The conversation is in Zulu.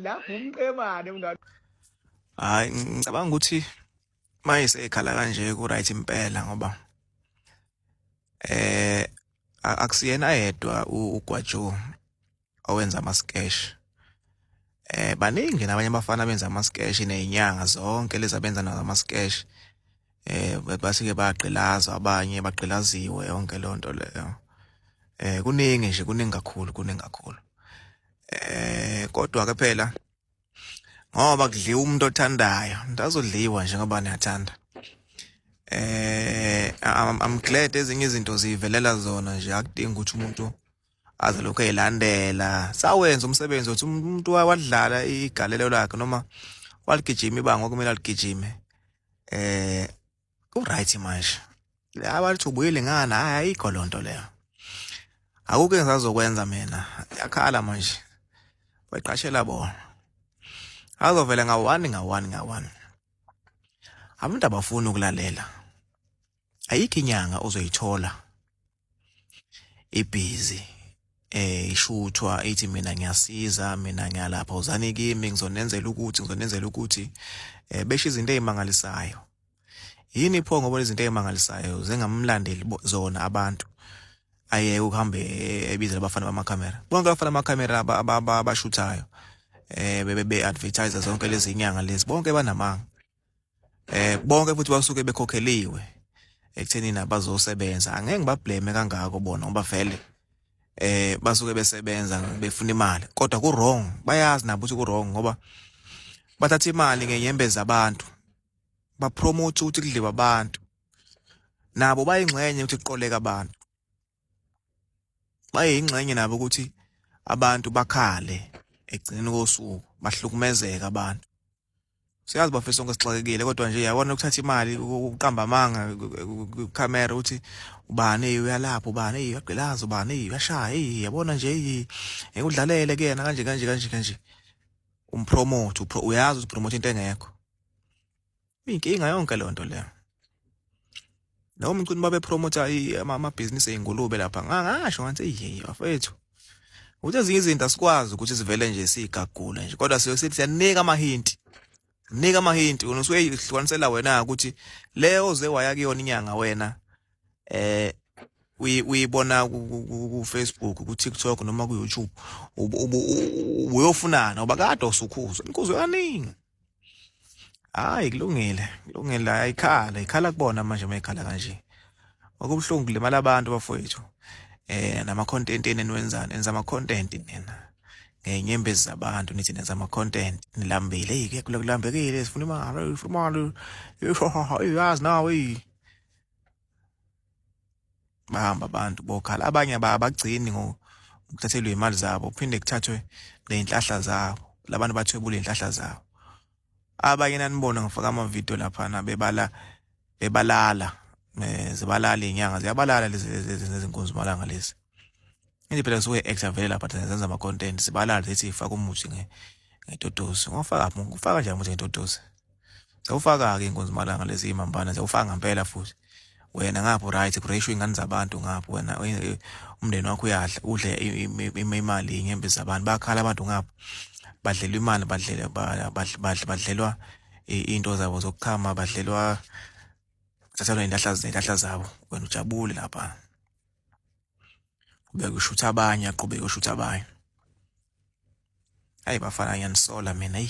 Lapho umqemane mngani. Hayi ngicabanga ukuthi mayise ekhala kanje ku right impela ngoba eh akusiyena yedwa uGwajo owenza ama sketch. Baningi nabanye abafana benza ama sketch nezinyanga zonke lezi abenza nazo ama sketch. Basike bayagqilaza abanye bagqilaziwe yonke lonto leyo. Kuningi nje kuningi kakhulu kuningi. Kodwa ke phela ngoba kudliwa umuntu othandayo, ndazodliwa nje ngoba niyathanda. I'm glad ezinye izinto zivelela zona nje akudingi ukuthi umuntu aze lokho ezilandela. Sawenza umsebenzi othi umuntu wadlala igalelo lakhe noma waligijima ibanga okumele aligijime. Ku right manje. Abathi ubuyile ngana hayi ayikho lonto leyo. Akukho engisazokwenza mina. Yakhala manje. Bayiqashela bona. Azovela ngawani. Abantu abafuna ukulalela. Ayikho inyanga uzoyithola ibhizi ishuthwa ithi mina ngiyasiza mina ngiyalapha uzani kimi ngizonenzela ukuthi besho izinto ezimangalisayo. Yini pho ngoba izinto ezimangalisayo zengamlandeli zona abantu ayeke ukuhambe ebizela abafana bamakhamera. Bonke abafana bamakhamera abashuthayo bebe advertise zonke lezi inyanga lezi bonke banamanga. Bonke futhi basuke bekhokheliwe ekuthenini abazosebenza. Angeke ngibablame kangako bona ngoba vele basuke besebenza befuna imali kodwa ku wrong bayazi nabo ukuthi ku wrong ngoba bathatha imali ngenyembezi zabantu ba promote ukuthi kudliwa abantu nabo bayingxenye ukuthi kuqoleka abantu bayingxenye nabo ukuthi abantu bakhale egcineni kosuku bahlukumezeka abantu. Siyazi bafisa sonke sixakekile kodwa nje yabona ukuthatha imali uqamba amanga camera uthi ubani uyalapha ubani uyagqilaza ubani uyashaya yabona nje udlalele kuyena kanje umpromote uyazi upromote into engekho. Inkinga yonke lonto leyo. Noma umuntu babe promote ama business ezingulube lapha ngasho ngathi afethu ukuthi ezinye izinto asikwazi ukuthi sivele nje sigagula nje kodwa siyanika amahinti. Nika amahinti unosuke ihlukanisela wena ukuthi leyo oze waya kuyona inyanga wena uyibona ku Facebook ku TikTok noma ku YouTube uyofunana ngoba kade usukhuzwa inkuzwe kaningi. Hayi kulungile ayikhala kubona manje mayikhala kanje. Okubhlungu limala abantu bafowethu. Nama content enenwenzana enza ama content nina. Ngenyembezi zabantu nithi nenza ama content nilambile ke kulambekile sifuna imali yazi nawe bahamba abantu bokhala abanye abagcini ngokuthathelwa imali zabo uphinde kuthathwe leinhlahla zabo labantu bathwebula inhlahla zabo. Abanye nanibona ngifaka ama video lapha na bebalala zibalala inyanga ziyabalala lezi zinkonzo malanga lezi. Into phela suke activate lapha senza ama content sibalala lethi ifaka umuthi ngetotosi. Ngofaka nje umuthi ngetotosi. Sawufaka ke inkonzo malanga lezi imambana sawufaka ngempela futhi. Wena ngapho right ratio ingane zabantu ngapho wena umndeni wakho uyadla udle imali inyembezi zabantu bakhala abantu ngapho badlelwa imali badlelwa into zabo zokukhama badlelwa thathelwa inhlahla zabo wena ujabule lapha. Ubeke ushutha abanye aqhubeke ushutha abanye. Hayi bafana ngiyanisola mina